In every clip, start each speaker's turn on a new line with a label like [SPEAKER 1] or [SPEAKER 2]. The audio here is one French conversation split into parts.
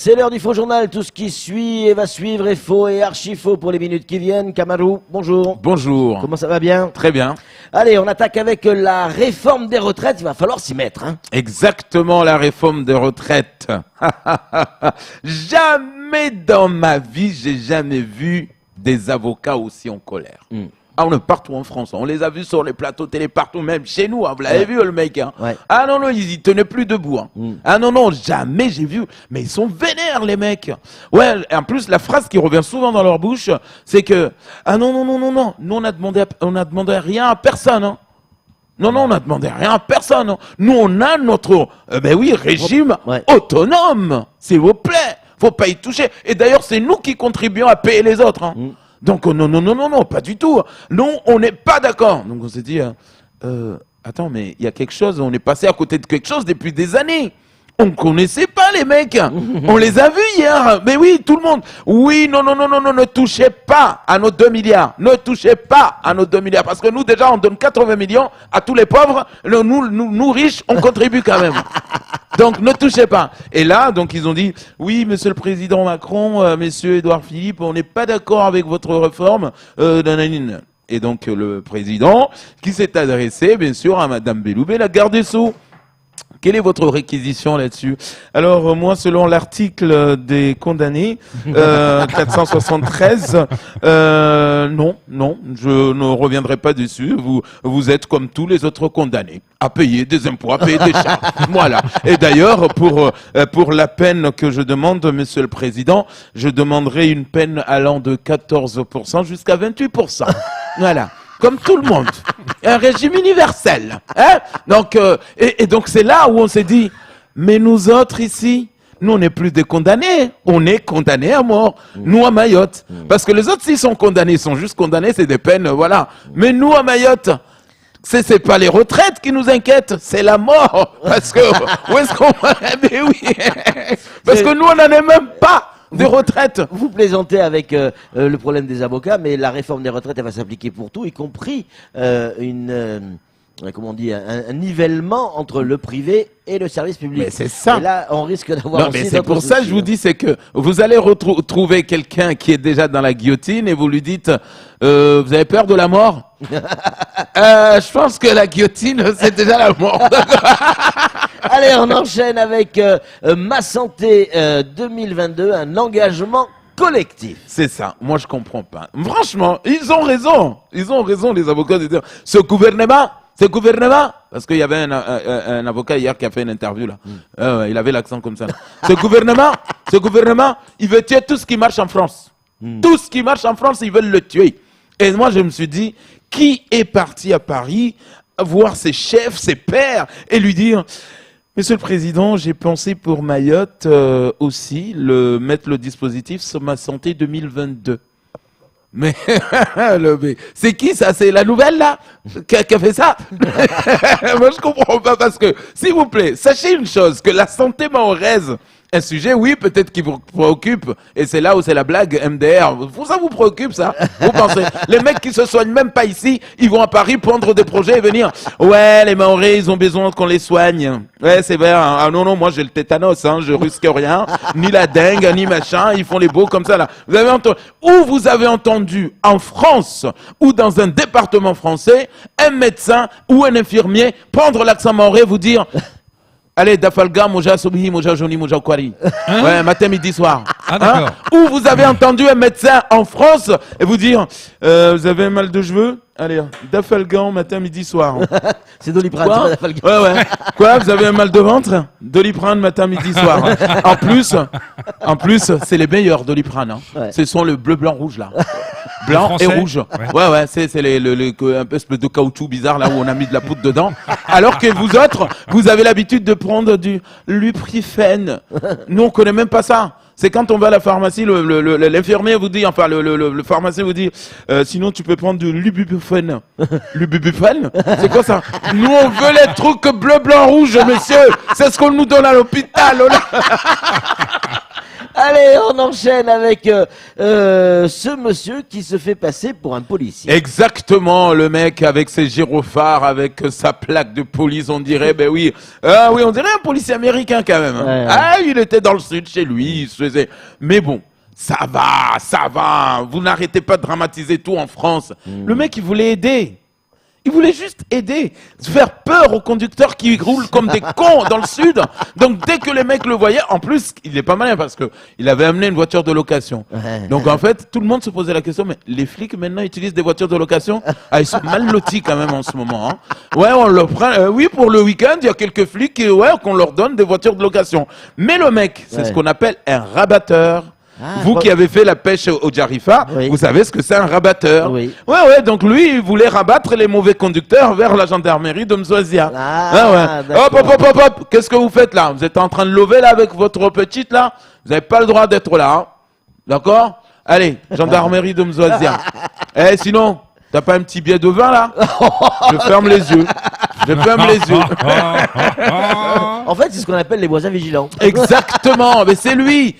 [SPEAKER 1] C'est l'heure du faux journal. Tout ce qui suit et va suivre est faux et archi faux pour les minutes qui viennent. Kamarou, bonjour.
[SPEAKER 2] Bonjour.
[SPEAKER 1] Comment ça va bien?
[SPEAKER 2] Très bien.
[SPEAKER 1] Allez, on attaque avec la réforme des retraites. Il va falloir s'y mettre. Hein.
[SPEAKER 2] Exactement, la réforme des retraites. Jamais dans ma vie, j'ai jamais vu des avocats aussi en colère. Ah, on est partout en France, on les a vus sur les plateaux télé, partout, même chez nous, hein, vous l'avez vu le mec. Hein. Ah non, non, ils y tenaient plus debout. Hein. Ah non, non, jamais j'ai vu. Mais ils sont vénères, les mecs. Ouais, en plus, la phrase qui revient souvent dans leur bouche, c'est que, ah non, non, non, non, non, nous on a demandé rien à personne. Hein. Non, non, on n'a demandé rien à personne. Hein. Nous, on a notre, régime autonome, s'il vous plaît. Faut pas y toucher. Et d'ailleurs, c'est nous qui contribuons à payer les autres. Hein. Donc, non, non, non, non, non, pas du tout. Non, on n'est pas d'accord. Donc, on s'est dit, attends, mais il y a quelque chose, on est passé à côté de quelque chose depuis des années. On ne connaissait pas les mecs. On les a vus hier. Mais oui, tout le monde. Oui, non, non, non, non, non, ne touchez pas à nos 2 milliards. Ne touchez pas à nos 2 milliards. Parce que nous, déjà, on donne 80 millions à tous les pauvres. Nous riches, on contribue quand même. Donc, ne touchez pas. Et là, donc, ils ont dit, oui, monsieur le président Macron, monsieur Édouard Philippe, on n'est pas d'accord avec votre réforme. Et donc, le président, qui s'est adressé, bien sûr, à madame Belloubet, la garde des Sceaux. Quelle est votre réquisition là-dessus? Alors, moi, selon l'article des condamnés, 473, non, je ne reviendrai pas dessus. Vous êtes comme tous les autres condamnés, à payer des impôts, à payer des charges. Voilà. Et d'ailleurs, pour la peine que je demande, monsieur le président, je demanderai une peine allant de 14% jusqu'à 28%. Voilà. Comme tout le monde. Un régime universel. Hein? Donc, et donc c'est là où on s'est dit, mais nous autres ici, nous on n'est plus des condamnés, on est condamnés à mort. Nous à Mayotte. Parce que les autres s'ils sont condamnés, ils sont juste condamnés, c'est des peines, voilà. Mais nous à Mayotte, c'est pas les retraites qui nous inquiètent, c'est la mort. Parce que, où est-ce qu'on va? Mais oui. Parce que nous on n'en est même pas. Des retraites.
[SPEAKER 1] Vous plaisantez avec le problème des avocats, mais la réforme des retraites, elle va s'appliquer pour tout, y compris comment on dit, un nivellement entre le privé et le service public.
[SPEAKER 2] Mais c'est ça.
[SPEAKER 1] Et là, on risque d'avoir aussi
[SPEAKER 2] mais c'est pour ça que je vous dis, c'est que vous allez trouver quelqu'un qui est déjà dans la guillotine et vous lui dites, vous avez peur de la mort? Je pense que la guillotine, c'est déjà la mort.
[SPEAKER 1] Allez, on enchaîne avec Ma Santé 2022, un engagement collectif.
[SPEAKER 2] C'est ça. Moi, je comprends pas. Franchement, ils ont raison. Ils ont raison, les avocats, de dire, ce gouvernement, parce qu'il y avait un avocat hier qui a fait une interview là. Il avait l'accent comme ça. Là. Ce gouvernement, il veut tuer tout ce qui marche en France. Tout ce qui marche en France, ils veulent le tuer. Et moi, je me suis dit, qui est parti à Paris voir ses chefs, ses pairs, et lui dire, Monsieur le Président, j'ai pensé pour Mayotte aussi mettre le dispositif sur Ma Santé 2022. Mais c'est qui ça? C'est la nouvelle là qui a fait ça? Moi je comprends pas parce que, s'il vous plaît, sachez une chose, que la santé mahoraise, un sujet, oui, peut-être qui vous préoccupe, et c'est là où c'est la blague, MDR, ça vous préoccupe ça? Vous pensez, les mecs qui se soignent même pas ici, ils vont à Paris prendre des projets et venir, ouais, les Mahorais, ils ont besoin qu'on les soigne. Ouais, c'est vrai, hein. Ah non, non, moi j'ai le tétanos, hein, je risque rien, ni la dengue, ni machin, ils font les beaux comme ça là. Vous avez entendu, où vous avez entendu, en France, ou dans un département français, un médecin ou un infirmier prendre l'accent mahorais, vous dire, allez, Dafalga, Moja Soumi, Moja Joni, Moja Kwari. Ouais, matin, midi, soir.
[SPEAKER 3] Ah, d'accord.
[SPEAKER 2] Ou vous avez entendu un médecin en France et vous dire, vous avez un mal de cheveux? Allez, Dafalgan, matin, midi, soir.
[SPEAKER 1] C'est Doliprane, c'est pas Dafalgan.
[SPEAKER 2] Ouais, ouais. Quoi, vous avez un mal de ventre? Doliprane, matin, midi, soir. En plus, c'est les meilleurs Doliprane. Hein. Ouais. Ce sont le bleu, blanc, rouge, là. Blanc et rouge. Ouais, c'est un peu de caoutchouc bizarre, là où on a mis de la poudre dedans. Alors que vous autres, vous avez l'habitude de prendre du Luprifène. Nous, on connaît même pas ça. C'est quand on va à la pharmacie, l'infirmier vous dit, enfin le pharmacien vous dit, sinon tu peux prendre du Lubuprofène. Lubuprofène? C'est quoi ça? Nous on veut les trucs bleu, blanc, rouge, monsieur. C'est ce qu'on nous donne à l'hôpital.
[SPEAKER 1] Allez, on enchaîne avec ce monsieur qui se fait passer pour un policier.
[SPEAKER 2] Exactement, le mec avec ses gyrophares, avec sa plaque de police, on dirait, ben oui, oui, on dirait un policier américain quand même. Hein.
[SPEAKER 1] Ouais.
[SPEAKER 2] Ah, il était dans le sud chez lui, il se faisait. Mais bon, ça va. Vous n'arrêtez pas de dramatiser tout en France. Le mec, il voulait aider. Il voulait juste aider, faire peur aux conducteurs qui roulent comme des cons dans le sud. Donc dès que les mecs le voyaient, en plus, il est pas malin parce que il avait amené une voiture de location. Donc en fait, tout le monde se posait la question, mais les flics maintenant utilisent des voitures de location? Ah, ils sont mal lotis quand même en ce moment. Hein. Ouais, on leur prend. Oui, pour le week-end, il y a quelques flics qu'on leur donne des voitures de location. Mais le mec, c'est ce qu'on appelle un rabatteur. Vous qui avez fait la pêche au Jarifa, vous savez ce que c'est un rabatteur.
[SPEAKER 1] Oui.
[SPEAKER 2] Ouais, donc lui, il voulait rabattre les mauvais conducteurs vers la gendarmerie de Mzouazia. Hop, qu'est-ce que vous faites là? Vous êtes en train de lever là avec votre petite là? Vous n'avez pas le droit d'être là. Hein. D'accord? Allez, gendarmerie de Mzouazia. Sinon, t'as pas un petit billet de vin là? Je ferme les yeux.
[SPEAKER 1] En fait, c'est ce qu'on appelle les voisins vigilants.
[SPEAKER 2] Exactement, mais c'est lui,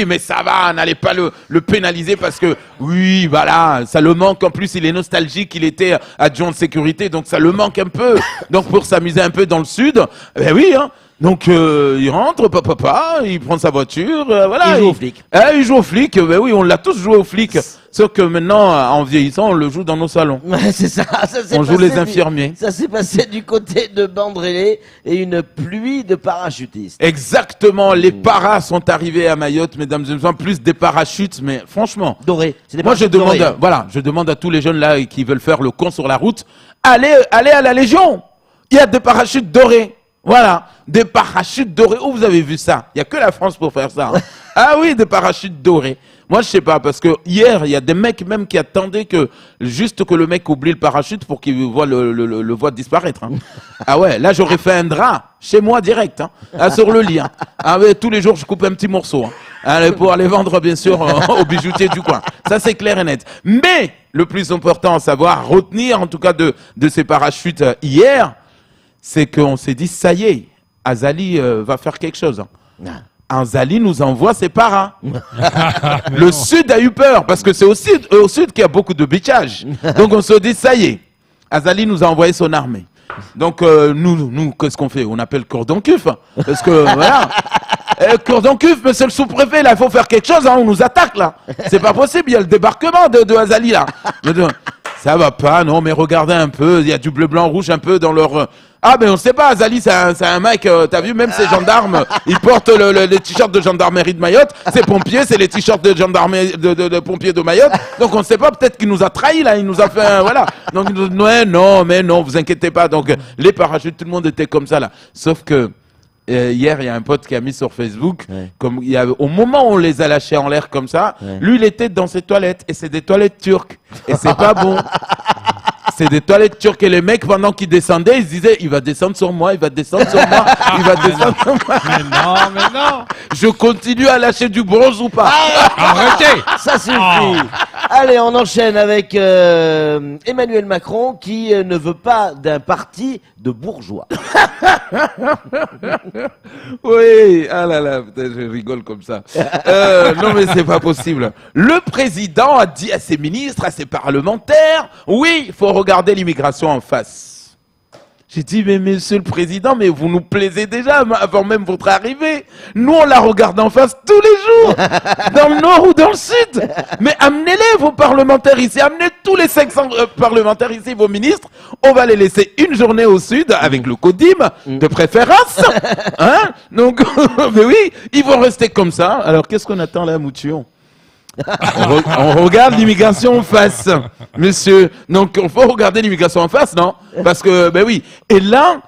[SPEAKER 2] mais ça va, n'allez pas le pénaliser parce que, oui, voilà, ça le manque, en plus il est nostalgique, il était adjoint de sécurité, donc ça le manque un peu, donc pour s'amuser un peu dans le sud, ben oui, hein. Donc il rentre, papa, il prend sa voiture, voilà.
[SPEAKER 1] Il joue au flic.
[SPEAKER 2] Il joue au flic, ben oui, on l'a tous joué au flic. Sauf que maintenant, en vieillissant, on le joue dans nos salons.
[SPEAKER 1] Ouais, c'est ça.
[SPEAKER 2] On joue les infirmiers.
[SPEAKER 1] Ça s'est passé du côté de Bandrélé et une pluie de parachutistes.
[SPEAKER 2] Exactement, les paras sont arrivés à Mayotte, mesdames et messieurs, plus des parachutes, mais franchement.
[SPEAKER 1] Dorés.
[SPEAKER 2] Moi, je demande à tous les jeunes là qui veulent faire le con sur la route, allez à la Légion. Il y a des parachutes dorés. Voilà, des parachutes dorés. Où vous avez vu ça? Il n'y a que la France pour faire ça. Hein. Ah oui, des parachutes dorés. Moi, je sais pas, parce que hier, il y a des mecs même qui attendaient que juste que le mec oublie le parachute pour qu'il voit le voit disparaître. Hein. Ah ouais, là, j'aurais fait un drap chez moi direct, hein, sur le lit. Hein. Ah ouais, tous les jours, je coupe un petit morceau. Hein, pour aller vendre, bien sûr, au bijoutier du coin. Ça, c'est clair et net. Mais, le plus important à savoir, retenir en tout cas de ces parachutes hier, c'est qu'on s'est dit, ça y est, Azali va faire quelque chose. Hein. Azali nous envoie ses paras. Le Sud a eu peur, parce que c'est au sud qu'il y a beaucoup de bitchage. Donc on se dit, ça y est, Azali nous a envoyé son armée. Donc nous qu'est-ce qu'on fait? On appelle cordon cuf. Parce que, voilà, cordon cuf, monsieur le sous-préfet, là, il faut faire quelque chose, hein, on nous attaque, là. C'est pas possible, il y a le débarquement de Azali, là. Ça va pas, non, mais regardez un peu, il y a du bleu, blanc, rouge un peu dans leur... Ah, mais on sait pas, Azali, c'est un mec, t'as vu, même ces gendarmes, ils portent les t-shirts de gendarmerie de Mayotte, ces pompiers, c'est les t-shirts de gendarmerie, de pompiers de Mayotte, donc on sait pas, peut-être qu'il nous a trahis, là, il nous a fait, voilà. Donc, non, vous inquiétez pas, donc, les parachutes, tout le monde était comme ça, là. Sauf que, hier, il y a un pote qui a mis sur Facebook, comme au moment où on les a lâchés en l'air comme ça, lui, il était dans ses toilettes, et c'est des toilettes turques, et c'est pas bon. C'est des toilettes turques et les mecs, pendant qu'ils descendaient, ils se disaient, il va descendre sur moi, il va descendre sur moi, il va descendre sur moi.
[SPEAKER 3] Mais non.
[SPEAKER 2] Je continue à lâcher du bronze ou pas?
[SPEAKER 3] Arrêtez.
[SPEAKER 1] Ça suffit. Allez, on enchaîne avec Emmanuel Macron qui ne veut pas d'un parti de bourgeois.
[SPEAKER 2] Oui, ah là là, putain, je rigole comme ça. Non mais c'est pas possible. Le président a dit à ses ministres, à ses parlementaires, oui, il faut regarder l'immigration en face. J'ai dit, mais monsieur le président, mais vous nous plaisez déjà avant même votre arrivée. Nous, on la regarde en face tous les jours, dans le nord ou dans le sud. Mais amenez-les, vos parlementaires ici, amenez tous les 500 parlementaires ici, vos ministres. On va les laisser une journée au sud, avec le CODIM, de préférence. Hein? Donc, mais oui, ils vont rester comme ça. Alors, qu'est-ce qu'on attend là, Moution? On regarde l'immigration en face, monsieur. Donc, il faut regarder l'immigration en face, non? Parce que, ben oui. Et là,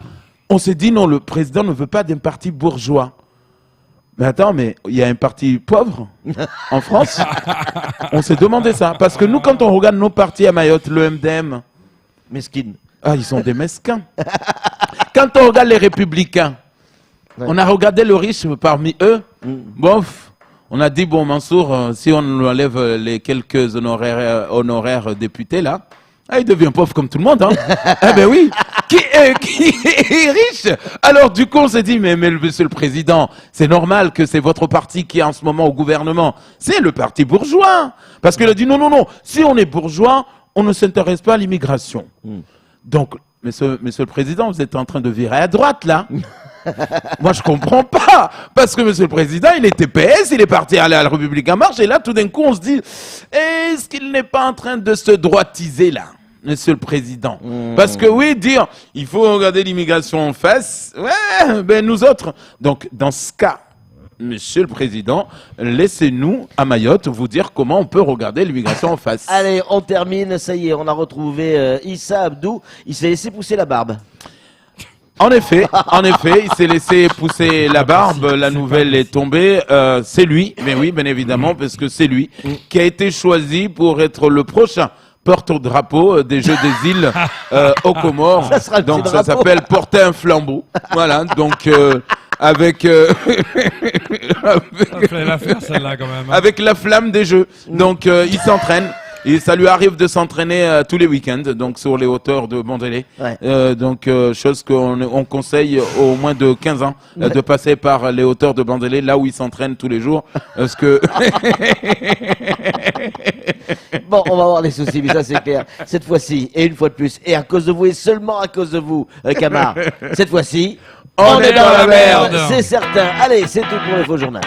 [SPEAKER 2] on s'est dit, non, le président ne veut pas d'un parti bourgeois. Mais attends, mais il y a un parti pauvre en France? On s'est demandé ça. Parce que nous, quand on regarde nos partis à Mayotte, le MDM...
[SPEAKER 1] Mesquine.
[SPEAKER 2] Ah, ils sont des mesquins. Quand on regarde les Républicains, on a regardé le riche parmi eux. Bof. On a dit, bon, Mansour, si on lui enlève les quelques honoraires députés, là, il devient pauvre comme tout le monde. Hein. Eh ben oui. qui est riche. Alors du coup, on s'est dit, mais monsieur le président, c'est normal que c'est votre parti qui est en ce moment au gouvernement. C'est le parti bourgeois. Parce qu'il a dit, non, si on est bourgeois, on ne s'intéresse pas à l'immigration. Donc, monsieur le président, vous êtes en train de virer à droite, là. Moi, je comprends pas. Parce que monsieur le président, il était PS, il est parti aller à la République en marche, et là, tout d'un coup, on se dit, est-ce qu'il n'est pas en train de se droitiser, là, monsieur le président? Parce que oui, dire, il faut regarder l'immigration en face, ouais, ben nous autres. Donc, dans ce cas, monsieur le président, laissez-nous, à Mayotte, vous dire comment on peut regarder l'immigration en face.
[SPEAKER 1] Allez, on termine, ça y est, on a retrouvé Issa Abdou, il s'est laissé pousser la barbe.
[SPEAKER 2] En effet, il s'est laissé pousser la barbe, la nouvelle est tombée, c'est lui, mais oui, bien évidemment, parce que c'est lui qui a été choisi pour être le prochain porte-drapeau des Jeux des îles aux Comores. Donc ça s'appelle porter un flambeau. Voilà, donc avec avec la flamme des Jeux. Donc il s'entraîne. Et ça lui arrive de s'entraîner tous les week-ends, donc sur les hauteurs de Bandélé. Ouais. Donc, chose qu'on conseille aux moins de 15 ans de passer par les hauteurs de Bandélé, là où il s'entraîne tous les jours. Parce que...
[SPEAKER 1] Bon, on va avoir des soucis, mais ça c'est clair. Cette fois-ci, et une fois de plus, et à cause de vous, et seulement à cause de vous, Camar, cette fois-ci,
[SPEAKER 2] on est dans la merde.
[SPEAKER 1] C'est certain. Allez, c'est tout pour le faux journal.